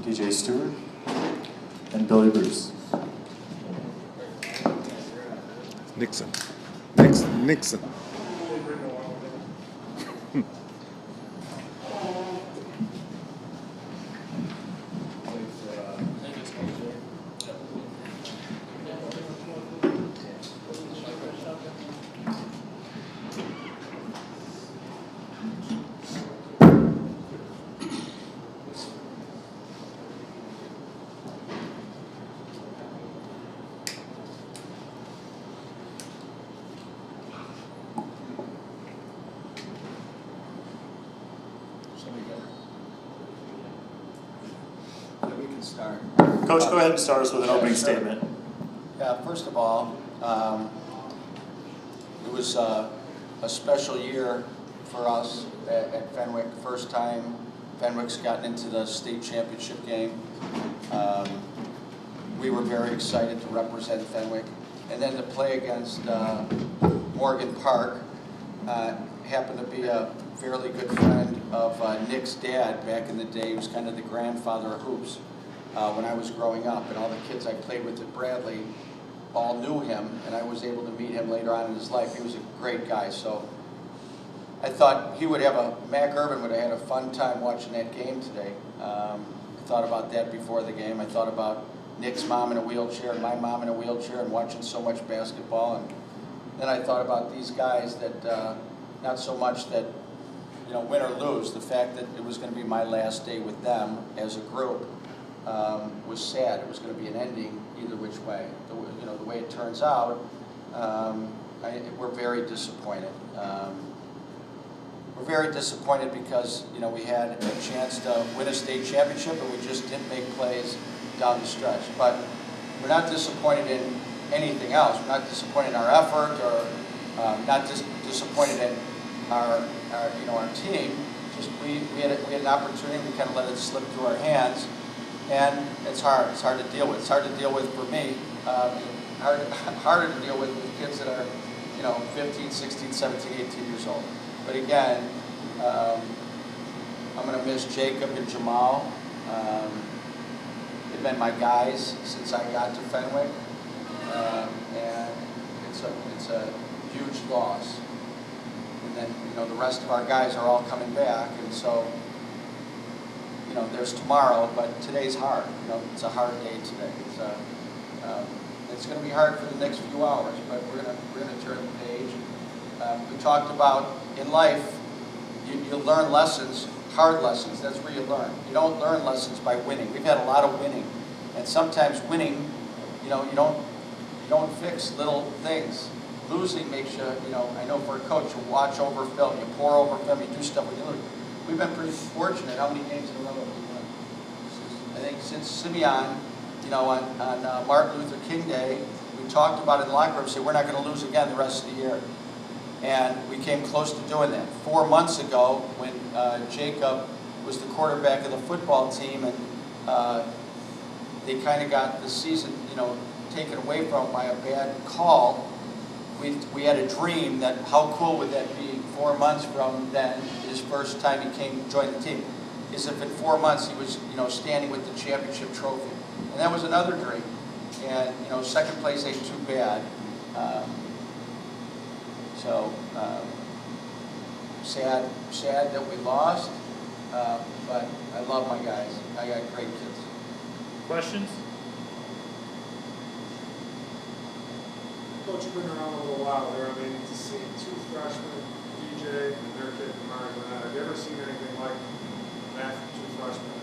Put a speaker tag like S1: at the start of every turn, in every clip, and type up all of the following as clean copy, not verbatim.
S1: DJ Stewart, and Billy Bruce.
S2: Nixon.
S3: We can start.
S1: Coach, go ahead and start us with an opening statement.
S3: Yeah, first of all, it was a special year for us at Fenwick. First time Fenwick's gotten into the state championship game. We were very excited to represent Fenwick. And then to play against Morgan Park, happened to be a fairly good friend of Nick's dad back in the day. He was kind of the grandfather of hoops when I was growing up. And all the kids I played with at Bradley all knew him, and I was able to meet him later on in his life. He was a great guy. So I thought he would have Mac Irvin would have had a fun time watching that game today. I thought about that before the game. I thought about Nick's mom in a wheelchair and my mom in a wheelchair and watching so much basketball. And then I thought about these guys that, not so much that, you know, win or lose, the fact that it was going to be my last day with them as a group was sad. It was going to be an ending either which way. The way it turns out, we're very disappointed. We're very disappointed because, you know, we had a chance to win a state championship and we just didn't make plays down the stretch. But we're not disappointed in anything else. We're not disappointed in our effort or not disappointed in our team. Just we had an opportunity. We kind of let it slip through our hands, and it's hard. It's hard to deal with. It's hard to deal with for me. Harder to deal with kids that are, 15, 16, 17, 18 years old. But again, I'm going to miss Jacob and Jamal. They've been my guys since I got to Fenwick, and it's a huge loss. And then, the rest of our guys are all coming back, and so, there's tomorrow, but today's hard. It's a hard day today. It's going to be hard for the next few hours, but we're going to turn the page. We talked about in life, you learn lessons, hard lessons. That's where you learn. You don't learn lessons by winning. We've had a lot of winning, and sometimes winning, you don't fix little things. Losing makes you, I know for a coach, you watch over film, you pour over film, you do stuff when you lose. We've been pretty fortunate. How many games in a row have we won? I think since Simeon, on Martin Luther King Day, we talked about it in the locker room, said we're not going to lose again the rest of the year. And we came close to doing that. 4 months ago, when Jacob was the quarterback of the football team, and they kind of got the season, taken away from him by a bad call, we had a dream that how cool would that be 4 months from then, his first time he joined the team, is if in 4 months he was, standing with the championship trophy. And that was another dream. And, second place ain't too bad. So sad that we lost, but I love my guys. I got great kids.
S4: Questions?
S5: Coach, you've been around a little while there. I mean, to see two freshmen, DJ and their kid, Mark, have you ever seen anything like that from two freshmen?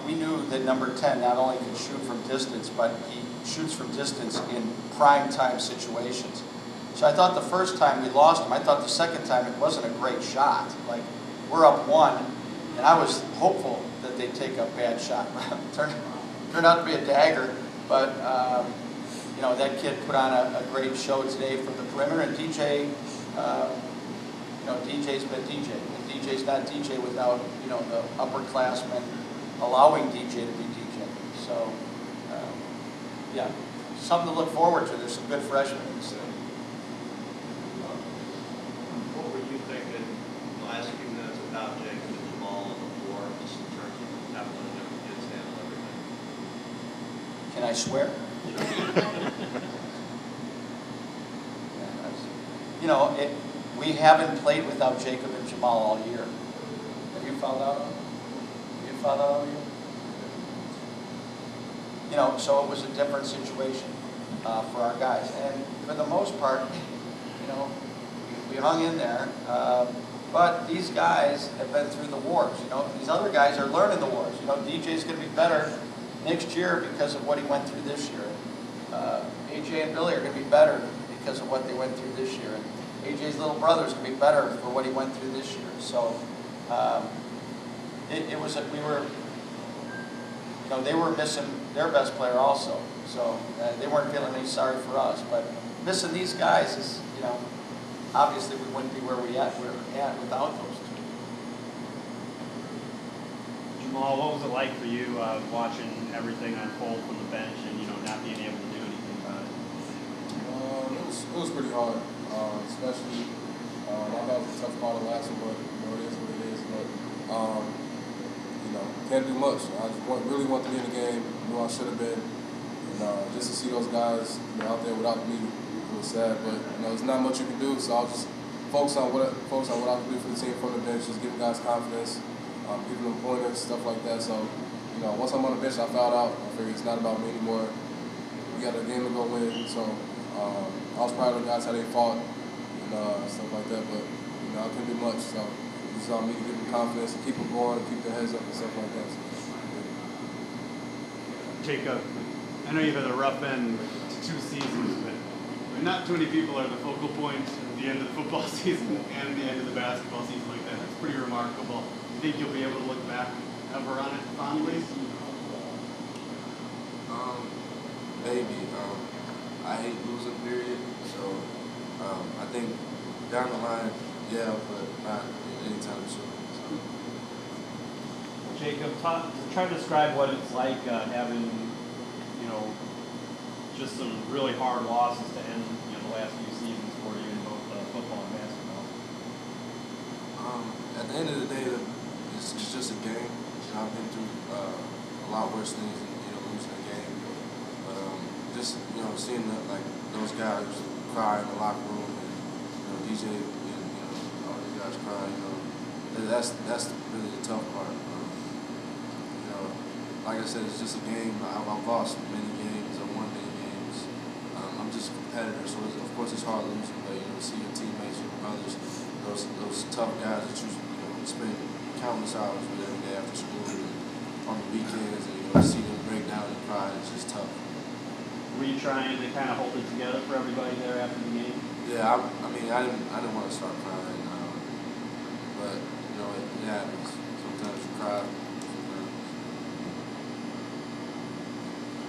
S3: We knew that number 10 not only could shoot from distance, but he shoots from distance in prime time situations. So I thought the first time we lost him, I thought the second time it wasn't a great shot. Like, we're up 1, and I was hopeful that they'd take a bad shot. Turned out to be a dagger, but that kid put on a great show today from the perimeter, and DJ, DJ's been DJ, and DJ's not DJ without, the upperclassmen allowing DJ to be DJ. So, yeah, something to look forward to. There's some good freshmen in the city.
S6: What were you thinking the last few minutes about Jacob and Jamal on the floor, just in terms of
S3: Can I swear? You know, we haven't played without Jacob and Jamal all year. Have you found out? Have you found out all year? You know, so it was a different situation for our guys. And for the most part, you know, we hung in there. But these guys have been through the wars. You know, these other guys are learning the wars. You know, DJ's going to be better next year because of what he went through this year. AJ and Billy are going to be better because of what they went through this year. And AJ's little brother's going to be better for what he went through this year. So we were, you know, they were missing their best player also. So they weren't feeling any sorry for us. But missing these guys is, you know, obviously we wouldn't be where we're at without those two.
S2: Jamal, what was it like for you watching everything unfold from the bench and, you know, not being able to do anything about it?
S4: It was pretty hard, especially I know it was a tough call to last one, but you know, it is what it is. But you know, can't do much. I just really want to be in the game. Knew I should have been, and just to see those guys, you know, out there without me, it was sad. But you know, there's not much you can do. So I'll just focus on what I can do for the team from the bench, just giving guys confidence, giving them pointers, stuff like that. So you know, once I'm on the bench, I fouled out. I figured it's not about me anymore. We got a game to go win, so. I was proud of the guys how they fought and stuff like that, but you know I couldn't do much. So it's on me to give them confidence and keep them going, keep their heads up and stuff like that. So,
S2: Jacob, I know you've had a rough end to 2 seasons, but not too many people are the focal point at the end of the football season and the end of the basketball season like that. That's pretty remarkable. You think you'll be able to look back ever on it fondly?
S6: Maybe. I hate losing, period. So I think down the line, yeah, but not anytime soon. So.
S2: Jacob, try to describe what it's like having, you know, just some really hard losses to end, you know, the last few seasons for you in both football and basketball.
S6: At the end of the day, it's just a game. You know, I've been through a lot worse things than, you know, losing a game. But just, you know, seeing those guys cry in the locker room and, you know, DJ and, you know, all these guys cry, you know, that's really the tough part. You know, like I said, it's just a game. I've lost many games. I've won many games. I'm just a competitor, so of course it's hard losing, but, you know, see your teammates, your brothers, those tough guys that you know, spend countless hours with every day after school and on the weekends, and, you know, see them break down and cry, it's just tough.
S2: Were you trying to kind of hold it together for everybody there after the game?
S6: Yeah, I mean, I didn't want to start crying, but you know, it happens. Sometimes you cry.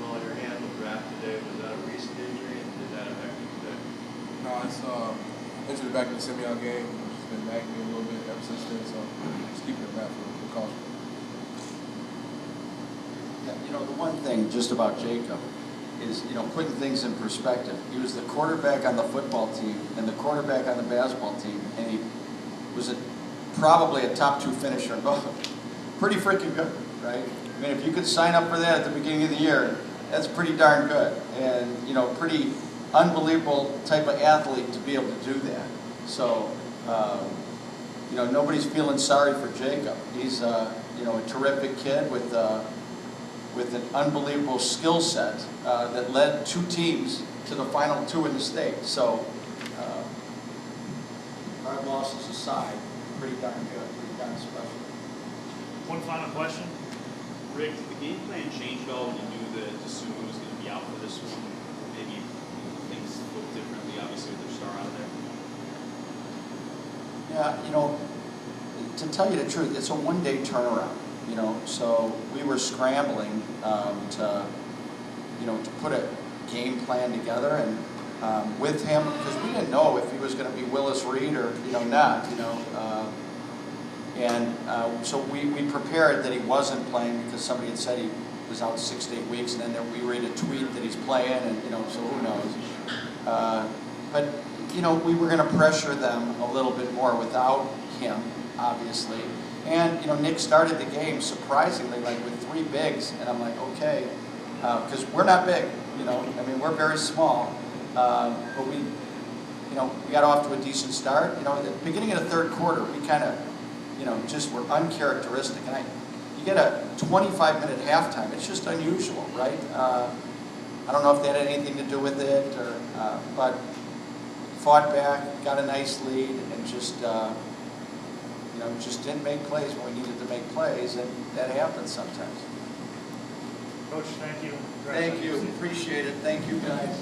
S7: Well, your hand was wrapped today. Was that a recent injury, and did that affect you today?
S4: no, it's injured back in the Simeon game. It's been nagging me a little bit ever since then, so just keeping it back for caution.
S3: Yeah, you know, the one thing just about Jacob is, you know, putting things in perspective. He was the quarterback on the football team and the quarterback on the basketball team, and he was probably a top 2 finisher in both. Pretty freaking good, right? I mean, if you could sign up for that at the beginning of the year, that's pretty darn good. And, you know, pretty unbelievable type of athlete to be able to do that. So, you know, nobody's feeling sorry for Jacob. He's, you know, a terrific kid with an unbelievable skill set that led 2 teams to the final 2 in the state. So, hard losses aside, pretty darn good, pretty darn special.
S8: One final question. Rick, did the game plan change at all when you knew that Sumo was going to be out for this one? Maybe things look differently, obviously, with their star out there.
S3: Yeah, you know, to tell you the truth, it's a 1-day turnaround. You know, so we were scrambling to put a game plan together, and with him, because we didn't know if he was going to be Willis Reed or, you know, not, you know. So we prepared that he wasn't playing because somebody had said he was out 6 to 8 weeks, and then we read a tweet that he's playing, and, you know, so who knows. But, you know, we were going to pressure them a little bit more without him, obviously. And, you know, Nick started the game surprisingly, like with 3 bigs, and I'm like, okay, because we're not big, you know, I mean, we're very small, but we got off to a decent start. You know, at the beginning of the third quarter, we kind of, you know, just were uncharacteristic. And you get a 25-minute halftime, it's just unusual, right? I don't know if that had anything to do with it, or, but fought back, got a nice lead, and just, you know, just didn't make plays when we needed to make plays, and that happens sometimes.
S9: Coach, thank you.
S3: Thank you, appreciate it. Thank you, guys.